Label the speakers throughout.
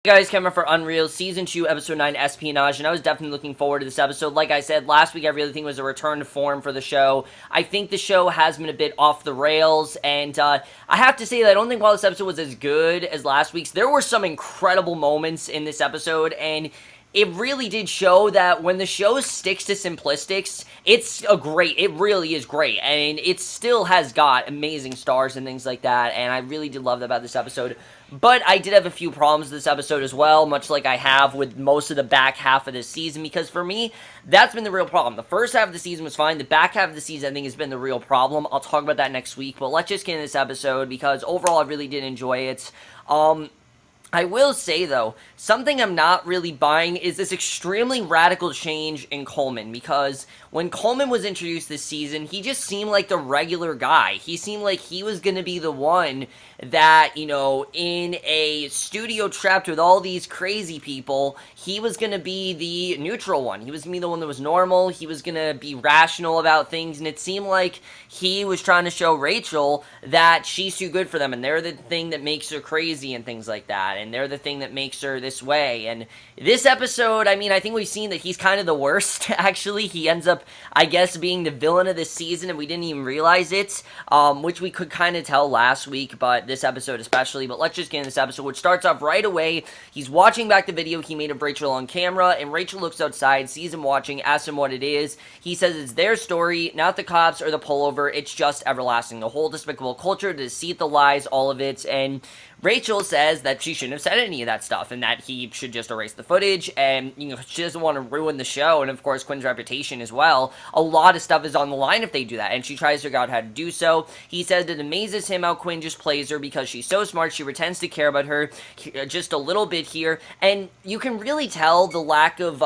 Speaker 1: Hey guys, Cameron for UnREAL, Season 2, Episode 9, Espionage, and I was definitely looking forward to this episode. Like I said, last week I really think it was a return to form for the show. I think the show has been a bit off the rails, and I have to say that I don't think while this episode was as good as last week's, there were some incredible moments in this episode, and it really did show that when the show sticks to simplistics, it really is great, and it still has got amazing stars and things like that, and I really did love that about this episode. But I did have a few problems with this episode as well, much like I have with most of the back half of this season, because for me, that's been the real problem. The first half of the season was fine. The back half of the season, I think, has been the real problem. I'll talk about that next week, but let's just get into this episode, because overall, I really did enjoy it. I will say, though, something I'm not really buying is this extremely radical change in Coleman, because when Coleman was introduced this season, he just seemed like the regular guy. He seemed like he was going to be the one that, you know, in a studio trapped with all these crazy people, he was going to be the neutral one. He was going to be the one that was normal. He was going to be rational about things, and it seemed like he was trying to show Rachel that she's too good for them, and they're the thing that makes her crazy and things like that, and they're the thing that makes her this way. And this episode, I mean, I think we've seen that he's kind of the worst, actually. He ends up, I guess, being the villain of this season, and we didn't even realize it, which we could kind of tell last week, but this episode especially. But let's just get in this episode, which starts off right away. He's watching back the video he made of Rachel on camera, and Rachel looks outside, sees him watching, asks him what it is. He says it's their story, not the cops or the pullover. It's just everlasting. The whole despicable culture, the deceit, the lies, all of it. And Rachel says that she shouldn't have said any of that stuff, and that he should just erase the footage, and, you know, she doesn't want to ruin the show, and of course Quinn's reputation as well. A lot of stuff is on the line if they do that, and she tries to figure out how to do so. He says it amazes him how Quinn just plays her because she's so smart, she pretends to care about her just a little bit here, and you can really tell the lack of,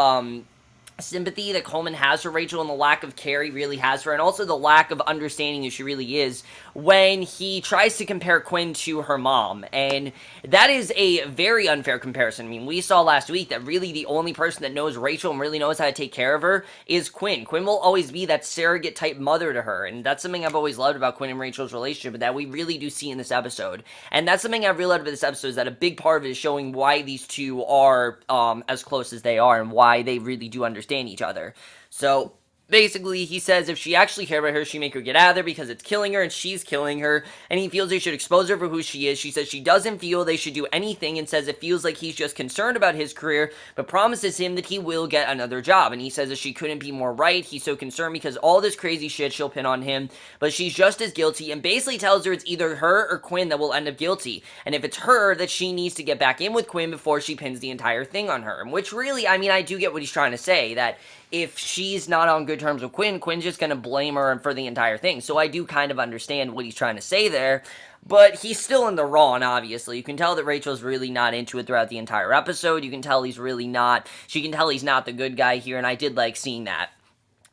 Speaker 1: sympathy that Coleman has for Rachel, and the lack of care he really has for her, and also the lack of understanding who she really is, when he tries to compare Quinn to her mom. And that is a very unfair comparison. I mean, we saw last week that really the only person that knows Rachel and really knows how to take care of her is Quinn. Quinn will always be that surrogate type mother to her, and that's something I've always loved about Quinn and Rachel's relationship, that we really do see in this episode. And that's something I've realized about this episode, is that a big part of it is showing why these two are as close as they are, and why they really do understand each other. So basically, he says if she actually cared about her, she'd make her get out of there because it's killing her and she's killing her, and he feels they should expose her for who she is. She says she doesn't feel they should do anything, and says it feels like he's just concerned about his career, but promises him that he will get another job. And he says that she couldn't be more right. He's so concerned because all this crazy shit she'll pin on him, but she's just as guilty, and basically tells her it's either her or Quinn that will end up guilty, and if it's her, that she needs to get back in with Quinn before she pins the entire thing on her. Which really, I mean, I do get what he's trying to say, that if she's not on good terms with Quinn, Quinn's just going to blame her for the entire thing. So I do kind of understand what he's trying to say there, but he's still in the wrong, obviously. You can tell that Rachel's really not into it throughout the entire episode. You can tell he's really not, she can tell he's not the good guy here, and I did like seeing that.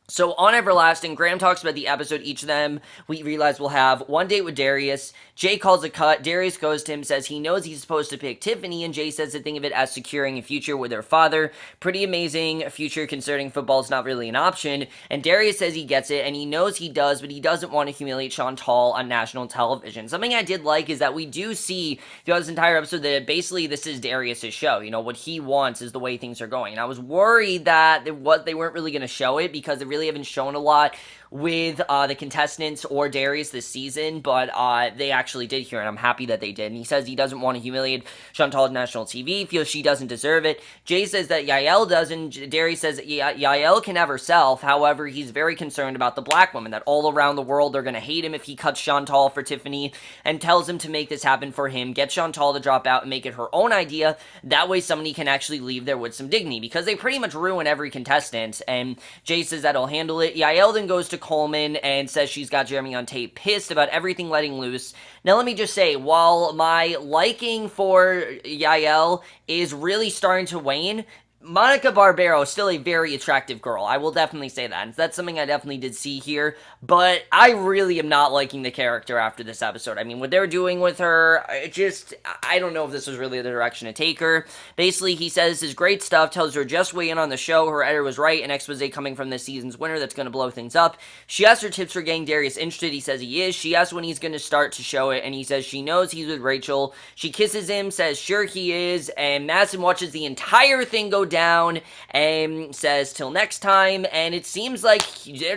Speaker 1: So, on Everlasting, Graham talks about the episode each of them we realize will have one date with Darius. Jay calls a cut. Darius goes to him, says he knows he's supposed to pick Tiffany, and Jay says to think of it as securing a future with her father. Pretty amazing future considering football's not really an option. And Darius says he gets it, and he knows he does, but he doesn't want to humiliate Chantal on national television. Something I did like is that we do see throughout this entire episode that basically this is Darius' show. You know, what he wants is the way things are going. And I was worried that they weren't really going to show it, because they really haven't shown a lot with the contestants or Darius this season, but they actually did here, and I'm happy that they did. And he says he doesn't want to humiliate Chantal on national TV, feels she doesn't deserve it. Jay says that Yael doesn't. Darius says Yael can have herself, however, he's very concerned about the black women, that all around the world they're going to hate him if he cuts Chantal for Tiffany, and tells him to make this happen for him, get Chantal to drop out and make it her own idea. That way somebody can actually leave there with some dignity, because they pretty much ruin every contestant, and Jay says that he'll handle it. Yael then goes to Coleman and says she's got Jeremy on tape, pissed about everything letting loose. Now, let me just say, while my liking for Yael is really starting to wane, Monica Barbero is still a very attractive girl. I will definitely say that. And that's something I definitely did see here. But I really am not liking the character after this episode. I mean, what they're doing with her, I don't know if this was really the direction to take her. Basically, he says this is great stuff, tells her just weigh in on the show. Her editor was right, an expose coming from this season's winner that's going to blow things up. She asks her tips for getting Darius interested. He says he is. She asks when he's going to start to show it, and he says she knows he's with Rachel. She kisses him, says sure he is, and Madison watches the entire thing go down and says till next time, and it seems like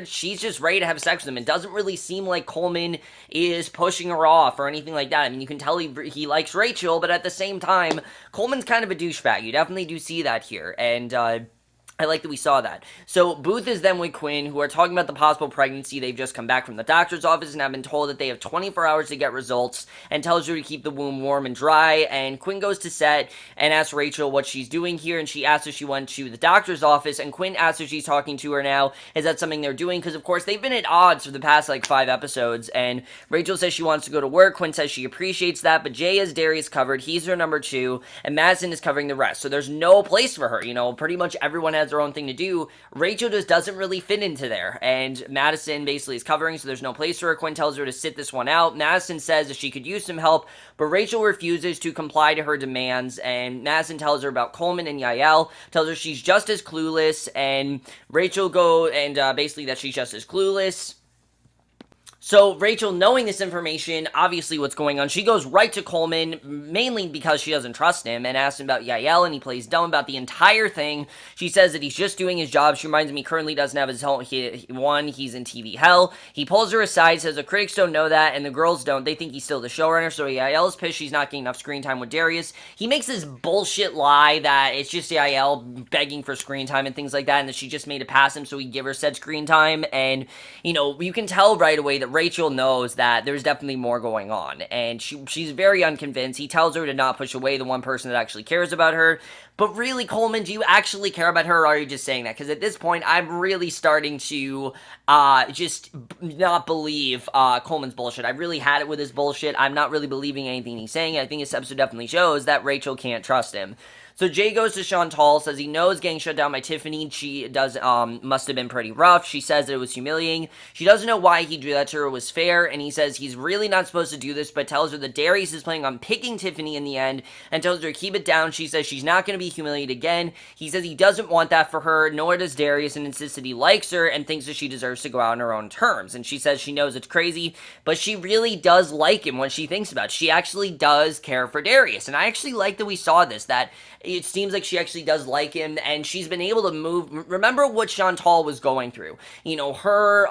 Speaker 1: she's just ready to have sex with him. It doesn't really seem like Coleman is pushing her off or anything like that. I mean, you can tell he likes Rachel, but at the same time, Coleman's kind of a douchebag. You definitely do see that here, and I like that we saw that. So Booth is then with Quinn, who are talking about the possible pregnancy. They've just come back from the doctor's office and have been told that they have 24 hours to get results, and tells her to keep the womb warm and dry. And Quinn goes to set and asks Rachel what she's doing here, and she asks if she went to the doctor's office, and Quinn asks if she's talking to her now. Is that something they're doing? Because, of course, they've been at odds for the past, 5 episodes, and Rachel says she wants to go to work. Quinn says she appreciates that, but Jay has Darius covered. He's her number 2, and Madison is covering the rest. So there's no place for her. Pretty much everyone has their own thing to do. Rachel just doesn't really fit into there, and Madison basically is covering, so there's no place for her. Quinn tells her to sit this one out. Madison says that she could use some help, but Rachel refuses to comply to her demands, and Madison tells her about Coleman and Yael, tells her she's just as clueless, and Rachel basically that she's just as clueless. So Rachel, knowing this information, obviously what's going on, she goes right to Coleman, mainly because she doesn't trust him, and asks him about Yael, and he plays dumb about the entire thing. She says that he's just doing his job. She reminds me he currently doesn't have his home. He's in TV hell. He pulls her aside, says the critics don't know that, and the girls don't. They think he's still the showrunner, so Yael is pissed she's not getting enough screen time with Darius. He makes this bullshit lie that it's just Yael begging for screen time and things like that, and that she just made it past him so he'd give her said screen time, and, you can tell right away that Rachel knows that there's definitely more going on, and she's very unconvinced. He tells her to not push away the one person that actually cares about her, but really, Coleman, do you actually care about her, or are you just saying that? Because at this point, I'm really starting to just not believe Coleman's bullshit. I've really had it with his bullshit. I'm not really believing anything he's saying. I think this episode definitely shows that Rachel can't trust him. So Jay goes to Chantal, says he knows getting shut down by Tiffany. She must have been pretty rough. She says that it was humiliating. She doesn't know why he drew that to her was fair, and he says he's really not supposed to do this, but tells her that Darius is planning on picking Tiffany in the end, and tells her to keep it down. She says she's not going to be humiliated again. He says he doesn't want that for her, nor does Darius, and insists that he likes her and thinks that she deserves to go out on her own terms. And she says she knows it's crazy, but she really does like him when she thinks about it. She actually does care for Darius, and I actually like that we saw this, that it seems like she actually does like him, and she's been able to move. Remember what Chantal was going through. Her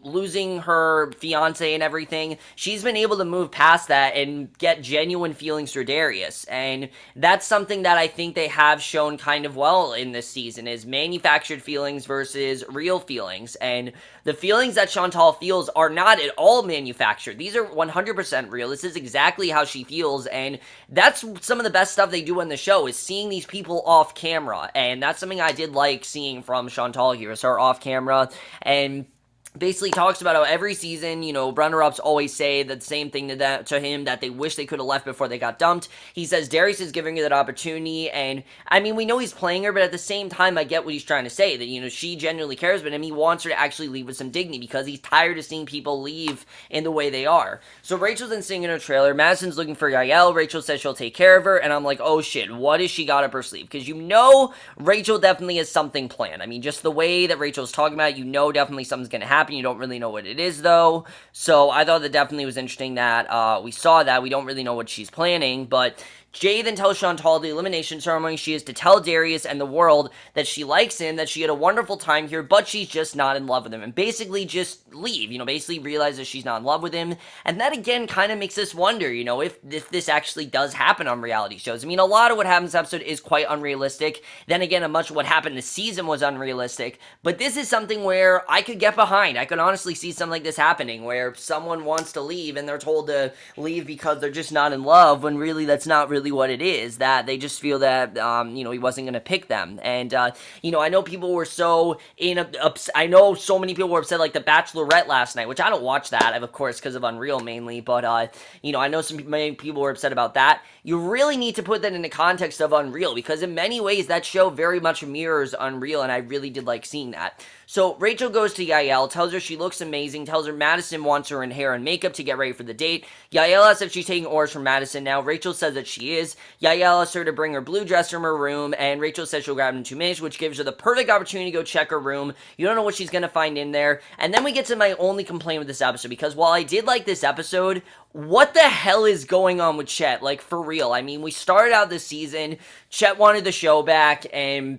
Speaker 1: losing her fiance and everything. She's been able to move past that and get genuine feelings for Darius, and that's something that I think they have shown kind of well in this season, is manufactured feelings versus real feelings, and the feelings that Chantal feels are not at all manufactured. These are 100% real. This is exactly how she feels, and that's some of the best stuff they do on the show, is seeing these people off camera, and that's something I did like seeing from Chantal here, is her off camera, and basically talks about how every season, runner-ups always say the same thing to him, that they wish they could have left before they got dumped. He says Darius is giving her that opportunity, and, I mean, we know he's playing her, but at the same time, I get what he's trying to say, that, she genuinely cares about him. He wants her to actually leave with some dignity, because he's tired of seeing people leave in the way they are. So Rachel's then singing her trailer. Madison's looking for Yael. Rachel says she'll take care of her, and I'm like, oh shit, what has she got up her sleeve? Because Rachel definitely has something planned. I mean, just the way that Rachel's talking about it, definitely something's gonna happen. You don't really know what it is, though. So I thought that definitely was interesting that we saw that. We don't really know what she's planning, but Jay then tells Chantal the elimination ceremony she is to tell Darius and the world that she likes him, that she had a wonderful time here, but she's just not in love with him, and basically just leave, basically realizes she's not in love with him, and that again kind of makes us wonder, if this actually does happen on reality shows. I mean, a lot of what happens this episode is quite unrealistic, then again, much of what happened this season was unrealistic, but this is something where I could get behind. I could honestly see something like this happening, where someone wants to leave, and they're told to leave because they're just not in love, when really that's not really really what it is, that they just feel that, he wasn't going to pick them. And, I know people were so I know so many people were upset, like The Bachelorette last night, which I don't watch that, of course, because of UnREAL mainly, but, I know many people were upset about that. You really need to put that in the context of UnREAL, because in many ways, that show very much mirrors UnREAL, and I really did like seeing that. So Rachel goes to Yael, tells her she looks amazing, tells her Madison wants her in hair and makeup to get ready for the date. Yael asks if she's taking orders from Madison now. Rachel says that she is. Yael asks her to bring her blue dress from her room, and Rachel says she'll grab it in 2 minutes, which gives her the perfect opportunity to go check her room. You don't know what she's going to find in there. And then we get to my only complaint with this episode, because while I did like this episode, what the hell is going on with Chet? Like, for real. I mean, we started out this season, Chet wanted the show back, and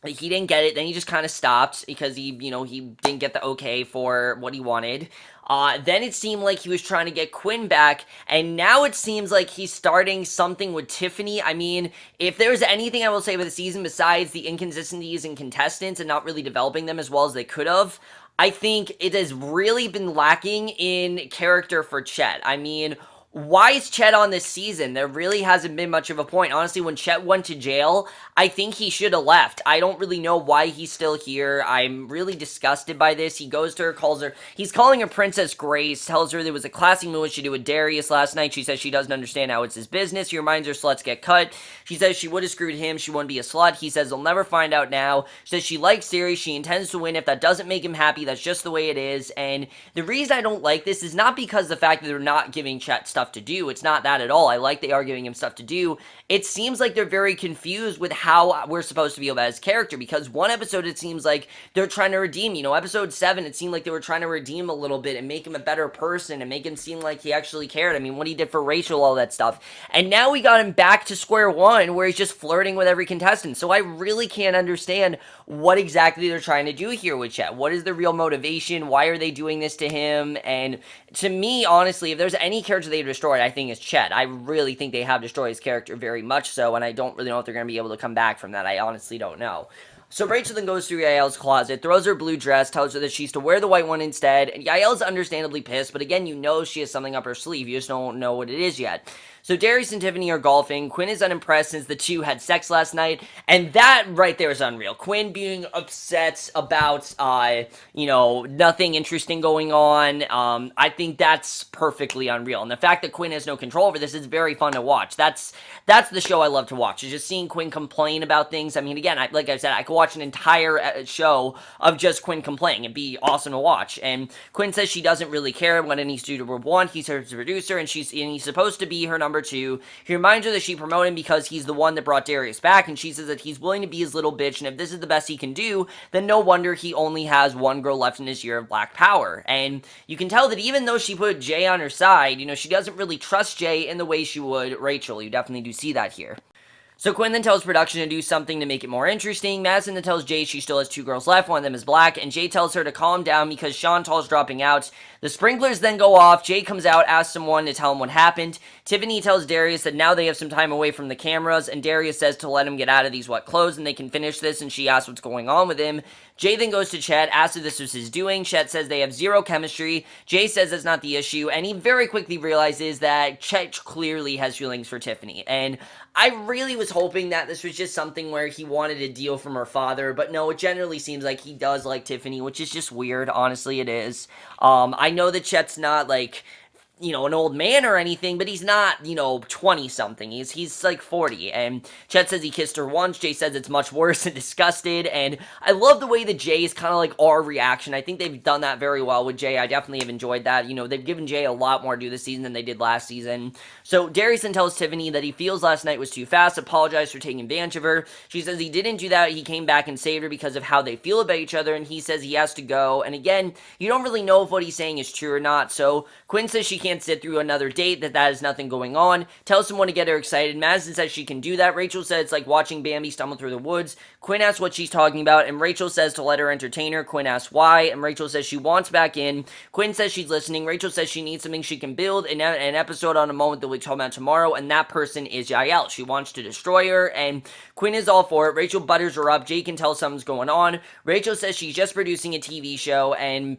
Speaker 1: he didn't get it. Then he just kind of stopped because he didn't get the okay for what he wanted. Then it seemed like he was trying to get Quinn back, and now it seems like he's starting something with Tiffany. I mean, if there's anything I will say about the season besides the inconsistencies in contestants and not really developing them as well as they could have, I think it has really been lacking in character for Chet. I mean, why is Chet on this season? There really hasn't been much of a point. Honestly, when Chet went to jail, I think he should have left. I don't really know why he's still here. I'm really disgusted by this. He goes to her, he's calling her Princess Grace, tells her there was a classy move she did with Darius last night. She says she doesn't understand how it's his business. He reminds her sluts get cut. She says she would have screwed him. She wouldn't be a slut. He says they'll never find out now. She says she likes Darius. She intends to win. If that doesn't make him happy, that's just the way it is. And the reason I don't like this is not because of the fact that they're not giving Chet stuff to do. It's not that at all. I like they are giving him stuff to do. It seems like they're very confused with how we're supposed to feel about his character, because one episode it seems like they're trying to redeem, episode 7 it seemed like they were trying to redeem a little bit and make him a better person and make him seem like he actually cared. I mean, what he did for Rachel, all that stuff. And now we got him back to square one where he's just flirting with every contestant. So I really can't understand what exactly they're trying to do here with Chet. What is the real motivation? Why are they doing this to him? And to me, honestly, if there's any character they've destroyed, I think it's Chet. I really think they have destroyed his character very much so, and I don't really know if they're going to be able to come back from that. I honestly don't know. So Rachel then goes through Yael's closet, throws her blue dress, tells her that she's to wear the white one instead, and Yael's understandably pissed, but again, she has something up her sleeve. You just don't know what it is yet. So Darius and Tiffany are golfing. Quinn is unimpressed since the two had sex last night, and that right there is unreal. Quinn being upset about, nothing interesting going on. I think that's perfectly unreal. And the fact that Quinn has no control over this is very fun to watch. That's the show I love to watch, is just seeing Quinn complain about things. I mean, again, like I said, I could watch an entire show of just Quinn complaining. It'd be awesome to watch. And Quinn says she doesn't really care what any student would want. He's her producer, and he's supposed to be her number 2. He reminds her that she promoted him because he's the one that brought Darius back, and she says that he's willing to be his little bitch, and if this is the best he can do, then no wonder he only has one girl left in his year of black power. And you can tell that even though she put Jay on her side, she doesn't really trust Jay in the way she would Rachel. You definitely do see that here. So Quinn then tells production to do something to make it more interesting. Madison then tells Jay she still has 2 girls left, one of them is black, and Jay tells her to calm down because Chantal's dropping out. The sprinklers then go off. Jay comes out, asks someone to tell him what happened. Tiffany tells Darius that now they have some time away from the cameras, and Darius says to let him get out of these wet clothes and they can finish this, and she asks what's going on with him. Jay then goes to Chet, asks if this was his doing. Chet says they have zero chemistry. Jay says that's not the issue, and he very quickly realizes that Chet clearly has feelings for Tiffany. And I really was hoping that this was just something where he wanted a deal from her father, but no, it generally seems like he does like Tiffany, which is just weird. Honestly, it is. I know that Chet's not, like, an old man or anything, but he's not, 20-something. He's like 40, and Chet says he kissed her once. Jay says it's much worse and disgusted, and I love the way that Jay is kind of like our reaction. I think they've done that very well with Jay. I definitely have enjoyed that. They've given Jay a lot more to do this season than they did last season. So Darius then tells Tiffany that he feels last night was too fast, apologized for taking advantage of her. She says he didn't do that. He came back and saved her because of how they feel about each other, and he says he has to go. And again, you don't really know if what he's saying is true or not. So Quinn says she can't sit through another date, that is nothing going on. Tells someone to get her excited. Madison says she can do that. Rachel says it's like watching Bambi stumble through the woods. Quinn asks what she's talking about, and Rachel says to let her entertain her. Quinn asks why, and Rachel says she wants back in. Quinn says she's listening. Rachel says she needs something she can build, an episode on a moment that we'll talk about tomorrow, and that person is Yael. She wants to destroy her, and Quinn is all for it. Rachel butters her up. Jay can tell something's going on. Rachel says she's just producing a TV show, and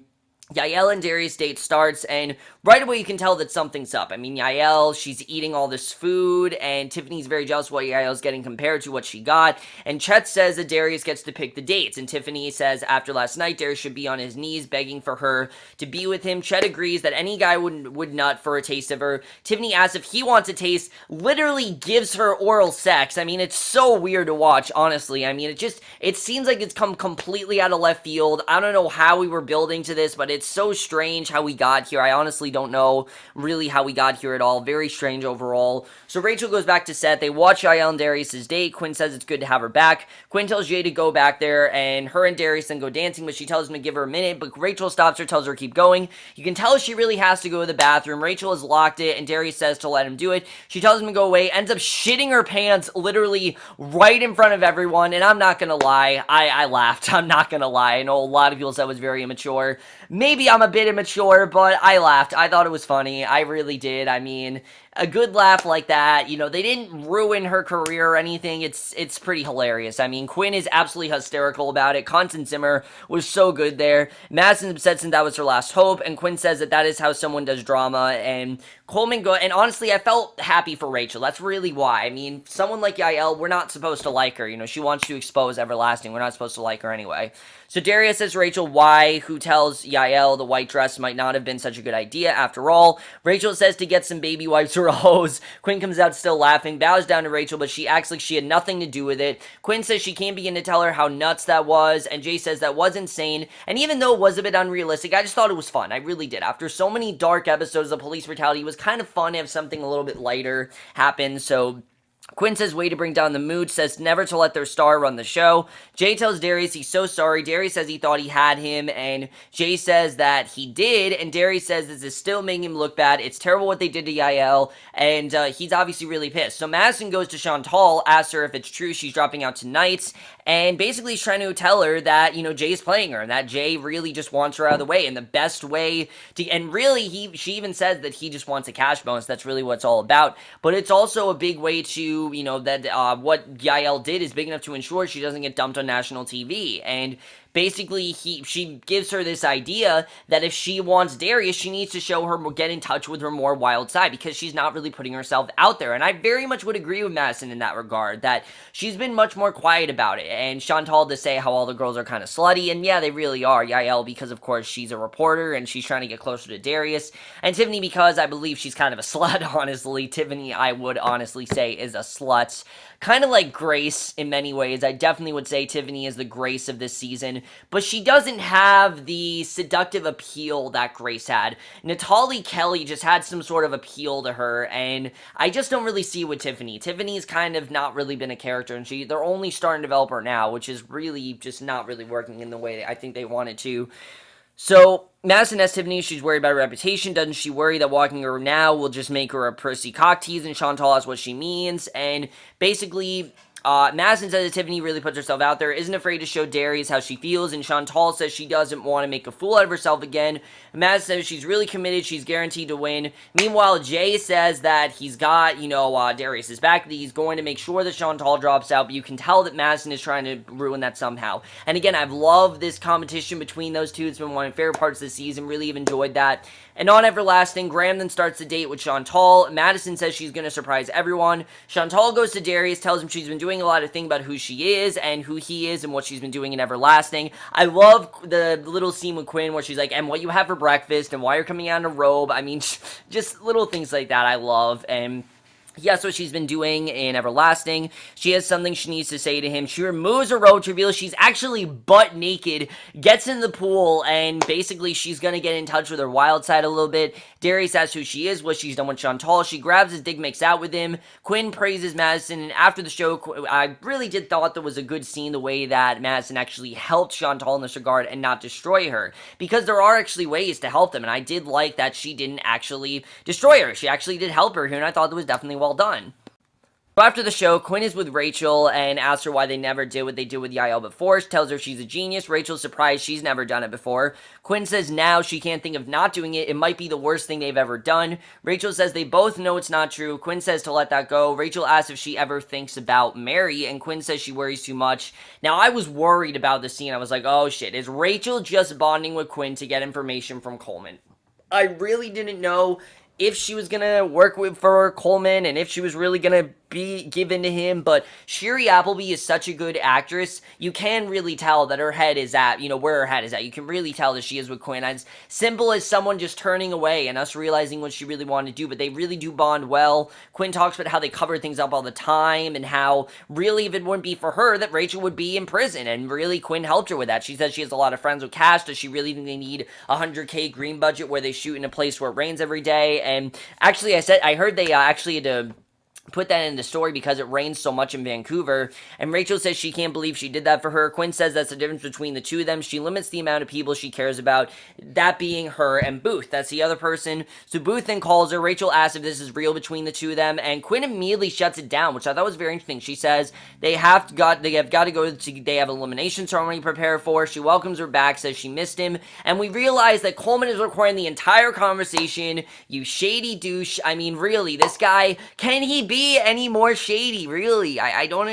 Speaker 1: Yael and Darius' date starts, and right away you can tell that something's up. I mean, Yael, she's eating all this food, and Tiffany's very jealous of what Yael's getting compared to what she got, and Chet says that Darius gets to pick the dates, and Tiffany says after last night, Darius should be on his knees begging for her to be with him. Chet agrees that any guy would nut for a taste of her. Tiffany asks if he wants a taste, literally gives her oral sex. I mean, it's so weird to watch, honestly. I mean, it seems like it's come completely out of left field. I don't know how we were building to this, but it's so strange how we got here. I honestly don't know really how we got here at all. Very strange overall. So Rachel goes back to set. They watch Yael and Darius' date. Quinn says it's good to have her back. Quinn tells Jay to go back there, and her and Darius then go dancing, but she tells him to give her a minute, but Rachel stops her, tells her to keep going. You can tell she really has to go to the bathroom. Rachel has locked it, and Darius says to let him do it. She tells him to go away, ends up shitting her pants literally right in front of everyone, and I'm not gonna lie, I laughed. I'm not gonna lie. I know a lot of people said it was very immature. Maybe I'm a bit immature, but I laughed. I thought it was funny. I really did. I mean, a good laugh like that, you know, they didn't ruin her career or anything. It's pretty hilarious. I mean, Quinn is absolutely hysterical about it. Constance Zimmer was so good there. Madison's upset since that was her last hope, and Quinn says that is how someone does drama, and Coleman and honestly, I felt happy for Rachel. That's really why. I mean, someone like Yael, we're not supposed to like her. You know, she wants to expose Everlasting. We're not supposed to like her anyway. So Darius says Rachel why, who tells Yael the white dress might not have been such a good idea after all. Rachel says to get some baby wipes or a hose. Quinn comes out still laughing, bows down to Rachel, but she acts like she had nothing to do with it. Quinn says she can't begin to tell her how nuts that was, and Jay says that was insane, and even though it was a bit unrealistic, I just thought it was fun. I really did. After so many dark episodes of police brutality, it was kind of fun to have something a little bit lighter happen, so Quinn says way to bring down the mood, says never to let their star run the show. Jay tells Darius he's so sorry. Darius says he thought he had him, and Jay says that he did, and Darius says this is still making him look bad. It's terrible what they did to Yael, and he's obviously really pissed. So Madison goes to Chantal, asks her if it's true she's dropping out tonight, and basically he's trying to tell her that, you know, Jay's playing her, and that Jay really just wants her out of the way, and the best way to, and really, she even says that he just wants a cash bonus. That's really what it's all about, but it's also a big way to, you know, that what Yael did is big enough to ensure she doesn't get dumped on national TV, and basically she gives her this idea that if she wants Darius, she needs to show her, get in touch with her more wild side, because she's not really putting herself out there, and I very much would agree with Madison in that regard, that she's been much more quiet about it, and Chantal to say how all the girls are kind of slutty, and yeah, they really are. Yael, because of course she's a reporter, and she's trying to get closer to Darius, and Tiffany, because I believe she's kind of a slut, honestly. Tiffany, I would honestly say, is a slut. Kind of like Grace in many ways. I definitely would say Tiffany is the Grace of this season, but she doesn't have the seductive appeal that Grace had. Natalie Kelly just had some sort of appeal to her, and I just don't really see it with Tiffany. Tiffany's kind of not really been a character, and they're only starting to develop her now, which is really just not really working in the way I think they wanted to. So, Madison asks Tiffany if she's worried about her reputation. Doesn't she worry that walking her now will just make her a prissy cock tease? And Chantal asks what she means. And basically, Madison says that Tiffany really puts herself out there, isn't afraid to show Darius how she feels, and Chantal says she doesn't want to make a fool out of herself again. Madison says she's really committed, she's guaranteed to win. Meanwhile, Jay says that he's got, you know, Darius's back, that he's going to make sure that Chantal drops out, but you can tell that Madison is trying to ruin that somehow. And again, I've loved this competition between those two. It's been one of my favorite parts of the season, really have enjoyed that. And on Everlasting, Graham then starts the date with Chantal. Madison says she's going to surprise everyone. Chantal goes to Darius, tells him she's been doing a lot of things about who she is and who he is and what she's been doing in Everlasting. I love the little scene with Quinn where she's like, and what you have for breakfast and why you're coming out in a robe. I mean, just little things like that I love. And yeah, that's what she's been doing in Everlasting. She has something she needs to say to him. She removes her robe to reveal she's actually butt naked, gets in the pool, and basically she's going to get in touch with her wild side a little bit. Darius asks who she is, what she's done with Chantal. She grabs his dick, makes out with him. Quinn praises Madison, and after the show, I really did thought that was a good scene, the way that Madison actually helped Chantal in this regard and not destroy her. Because there are actually ways to help them, and I did like that she didn't actually destroy her. She actually did help her here, and I thought that was definitely well done. So after the show, Quinn is with Rachel and asks her why they never did what they did with Yael before. She tells her she's a genius. Rachel's surprised she's never done it before. Quinn says now she can't think of not doing it. It might be the worst thing they've ever done. Rachel says they both know it's not true. Quinn says to let that go. Rachel asks if she ever thinks about Mary, and Quinn says she worries too much. Now, I was worried about the scene. I was like, oh shit, is Rachel just bonding with Quinn to get information from Coleman? I really didn't know if she was gonna work for Coleman and if she was really gonna be given to him, but Sherry Appleby is such a good actress. You can really tell that her head is at, where her head is at. You can really tell that she is with Quinn. As simple as someone just turning away and us realizing what she really wanted to do, but they really do bond well. Quinn talks about how they cover things up all the time and how really if it wouldn't be for her that Rachel would be in prison, and really Quinn helped her with that. She says she has a lot of friends with cash. Does she really think they need a $100K green budget where they shoot in a place where it rains every day? And actually I heard they actually had to put that in the story because it rains so much in Vancouver, and Rachel says she can't believe she did that for her. Quinn says that's the difference between the two of them. She limits the amount of people she cares about, that being her and Booth. That's the other person. So Booth then calls her. Rachel asks if this is real between the two of them, and Quinn immediately shuts it down, which I thought was very interesting. She says they have got to go to, they have an elimination ceremony to prepare for. She welcomes her back, says she missed him, and we realize that Coleman is recording the entire conversation. You shady douche. I mean, really, this guy, can he be any more shady? Really, I don't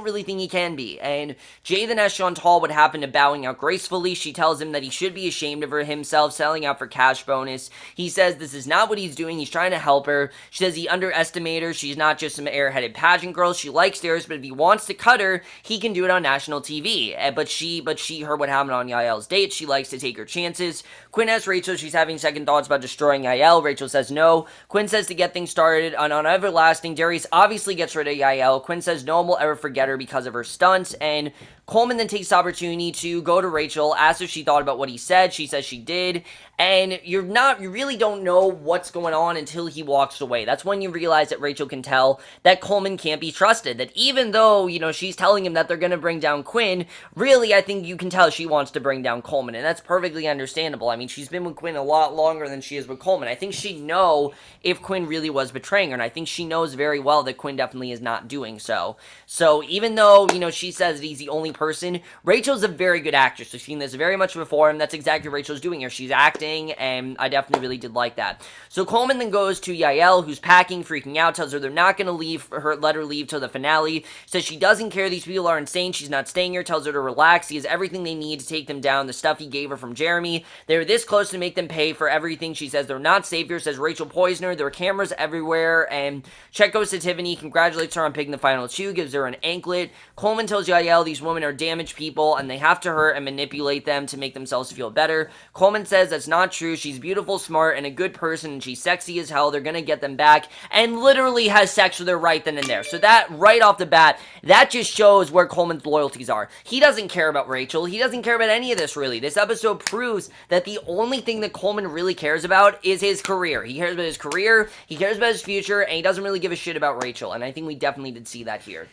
Speaker 1: really think he can be. And Jay the Nest Chantal would happen to bowing out gracefully. She tells him that he should be ashamed of himself, selling out for cash bonus. He says this is not what he's doing. He's trying to help her. She says he underestimates her. She's not just some airheaded pageant girl. She likes Darius, but if he wants to cut her, he can do it on national TV. But she heard what happened on Yael's date. She likes to take her chances. Quinn asks Rachel if she's having second thoughts about destroying Yael. Rachel says no. Quinn says to get things started on Everlasting, Darius obviously gets rid of Yael. Quinn says no one will ever forget her because of her stunts, and Coleman then takes the opportunity to go to Rachel, asks if she thought about what he said. She says she did, and you really don't know what's going on until he walks away. That's when you realize that Rachel can tell that Coleman can't be trusted, that even though, she's telling him that they're going to bring down Quinn, really, I think you can tell she wants to bring down Coleman, and that's perfectly understandable. I mean, she's been with Quinn a lot longer than she is with Coleman. I think she'd know if Quinn really was betraying her, and I think she knows very well that Quinn definitely is not doing so. So, even though, she says that he's the only person, Rachel's a very good actress. We've seen this very much before, and that's exactly what Rachel's doing here. She's acting, and I definitely really did like that. So Coleman then goes to Yael, who's packing, freaking out, tells her they're not going to let her leave till the finale, says she doesn't care, these people are insane, she's not staying here, tells her to relax, he has everything they need to take them down, the stuff he gave her from Jeremy, they're this close to make them pay for everything. She says they're not safe here, says Rachel poisoned her, there are cameras everywhere, and Chet goes to Tiffany, congratulates her on picking the final two, gives her an anklet. Coleman tells Yael these women are damaged people, and they have to hurt and manipulate them to make themselves feel better. Coleman says that's not true, she's beautiful, smart, and a good person, and she's sexy as hell, they're gonna get them back, and literally has sex with her right then and there. So that, right off the bat, that just shows where Coleman's loyalties are. He doesn't care about Rachel, he doesn't care about any of this, really. This episode proves that the only thing that Coleman really cares about is his career. He cares about his career, he cares about his future, and he doesn't really give a shit about Rachel, and I think we definitely did see that here.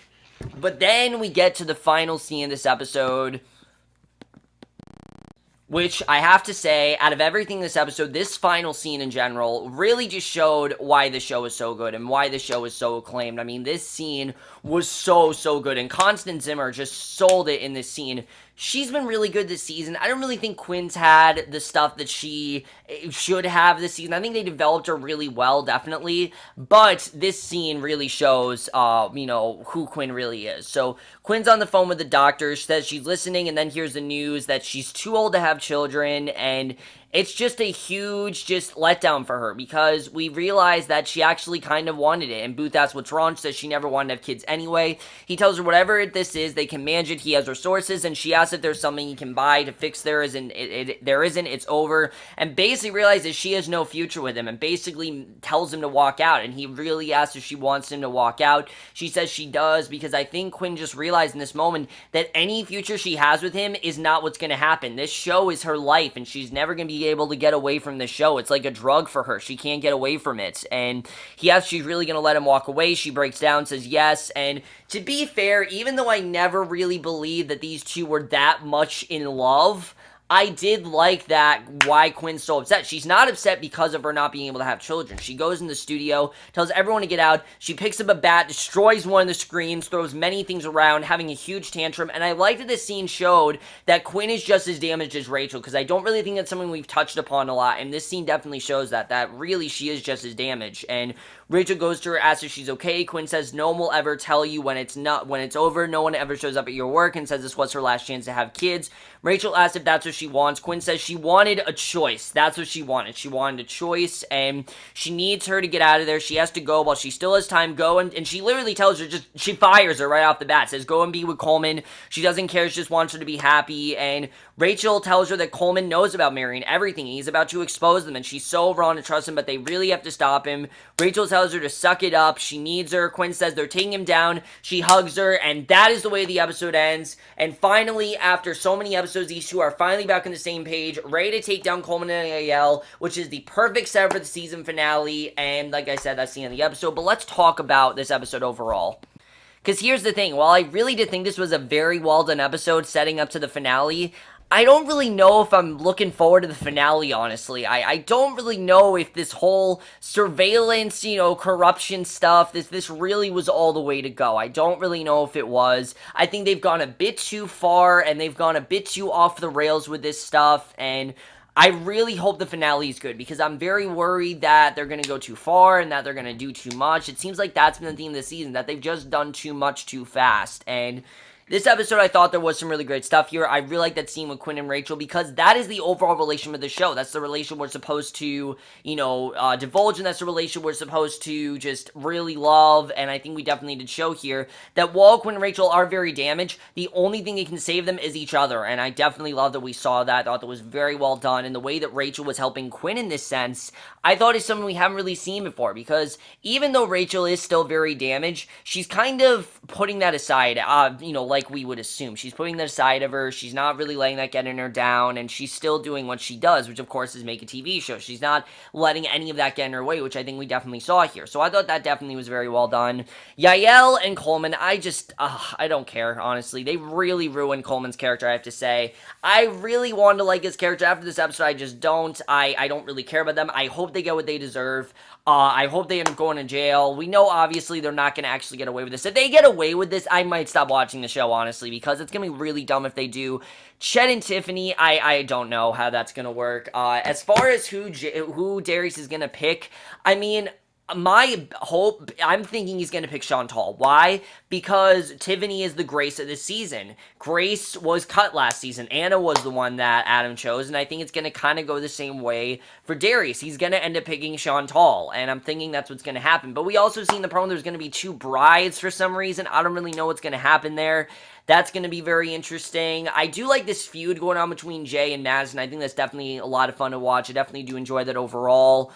Speaker 1: But then we get to the final scene of this episode, which I have to say, out of everything in this episode, this final scene in general really just showed why the show is so good and why the show is so acclaimed. I mean, this scene was so good, and Constance Zimmer just sold it in this scene. She's been really good this season. I don't really think Quinn's had the stuff that she should have this season. I think they developed her really well, definitely. But this scene really shows, who Quinn really is. So Quinn's on the phone with the doctor. She says she's listening, and then here's the news that she's too old to have children, and it's just a huge letdown for her because we realize that she actually kind of wanted it. And Booth asks what's wrong. She says she never wanted to have kids anyway. He tells her whatever this is, they can manage it. He has resources, and she asks if there's something he can buy to fix there isn't. There isn't. It's over. And basically realizes she has no future with him, and basically tells him to walk out. And he really asks if she wants him to walk out. She says she does because I think Quinn just realized in this moment that any future she has with him is not what's going to happen. This show is her life, and she's never going to be able to get away from the show. It's like a drug for her. She can't get away from it. And he asks if she's really going to let him walk away. She breaks down, says yes. And to be fair, even though I never really believed that these two were that much in love, I did like that, why Quinn's so upset. She's not upset because of her not being able to have children. She goes in the studio, tells everyone to get out, she picks up a bat, destroys one of the screens, throws many things around, having a huge tantrum, and I liked that this scene showed that Quinn is just as damaged as Rachel, because I don't really think that's something we've touched upon a lot, and this scene definitely shows that really she is just as damaged, and Rachel goes to her, asks if she's okay. Quinn says no one will ever tell you when it's over. No one ever shows up at your work, and says this was her last chance to have kids. Rachel asks if that's what she wants. Quinn says she wanted a choice. That's what she wanted. She wanted a choice, and she needs her to get out of there. She has to go while she still has time. Go, and she literally tells her, she fires her right off the bat. Says, go and be with Coleman. She doesn't care. She just wants her to be happy, and Rachel tells her that Coleman knows about marrying everything. He's about to expose them, and she's so wrong to trust him, but they really have to stop him. Rachel tells her to suck it up. She needs her. Quinn says they're taking him down. She hugs her, and that is the way the episode ends. And finally, after so many episodes, these two are finally back on the same page, ready to take down Coleman and Yael, which is the perfect setup for the season finale. And like I said, that's the end of the episode. But let's talk about this episode overall. Because here's the thing, while I really did think this was a very well done episode setting up to the finale, I don't really know if I'm looking forward to the finale, honestly. I don't really know if this whole surveillance, corruption stuff, this really was all the way to go. I don't really know if it was. I think they've gone a bit too far, and they've gone a bit too off the rails with this stuff, and I really hope the finale is good, because I'm very worried that they're going to go too far, and that they're going to do too much. It seems like that's been the theme of the season, that they've just done too much too fast, and this episode, I thought there was some really great stuff here. I really like that scene with Quinn and Rachel, because that is the overall relation of the show. That's the relation we're supposed to, divulge, and that's the relation we're supposed to just really love, and I think we definitely did show here that while Quinn and Rachel are very damaged, the only thing that can save them is each other, and I definitely love that we saw that. I thought that was very well done, and the way that Rachel was helping Quinn in this sense, I thought is something we haven't really seen before, because even though Rachel is still very damaged, she's kind of putting that aside, like we would assume. She's putting that aside of her. She's not really letting that get in her down, and she's still doing what she does, which of course is make a TV show. She's not letting any of that get in her way, which I think we definitely saw here. So I thought that definitely was very well done. Yael and Coleman, I don't care, honestly. They really ruined Coleman's character, I have to say. I really wanted to like his character. After this episode, I just don't. I don't really care about them. I hope they get what they deserve. I hope they end up going to jail. We know, obviously, they're not going to actually get away with this. If they get away with this, I might stop watching the show, honestly, because it's going to be really dumb if they do. Chet and Tiffany, I don't know how that's going to work. As far as who Darius is going to pick, I mean, my hope, I'm thinking he's going to pick Chantal. Why? Because Tiffany is the Grace of the season. Grace was cut last season. Anna was the one that Adam chose, and I think it's going to kind of go the same way for Darius. He's going to end up picking Chantal, and I'm thinking that's what's going to happen. But we also seen the promo there's going to be 2 brides for some reason. I don't really know what's going to happen there. That's going to be very interesting. I do like this feud going on between Jay and Madison. I think that's definitely a lot of fun to watch. I definitely do enjoy that overall.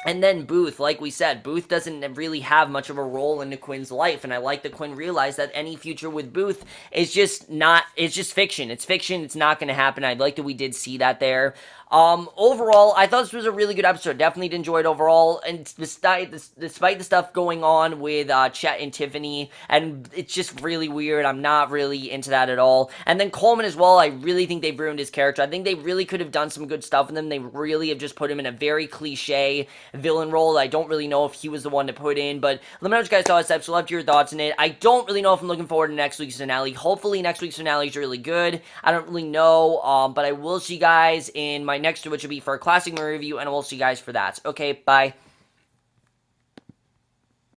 Speaker 1: And then Booth, like we said, Booth doesn't really have much of a role into Quinn's life, and I like that Quinn realized that any future with Booth is just fiction. It's fiction, it's not going to happen. I like that we did see that there. Overall, I thought this was a really good episode. Definitely enjoyed it overall, and despite the stuff going on with Chet and Tiffany, and it's just really weird. I'm not really into that at all. And then Coleman as well, I really think they've ruined his character. I think they really could have done some good stuff with him. They really have just put him in a very cliche villain role that I don't really know if he was the one to put in, but let me know what you guys thought of this episode. Love your thoughts on it. I don't really know if I'm looking forward to next week's finale. Hopefully next week's finale is really good. I don't really know, but I will see you guys in my next, which will be for a classic movie review, and I will see you guys for that. Okay, bye.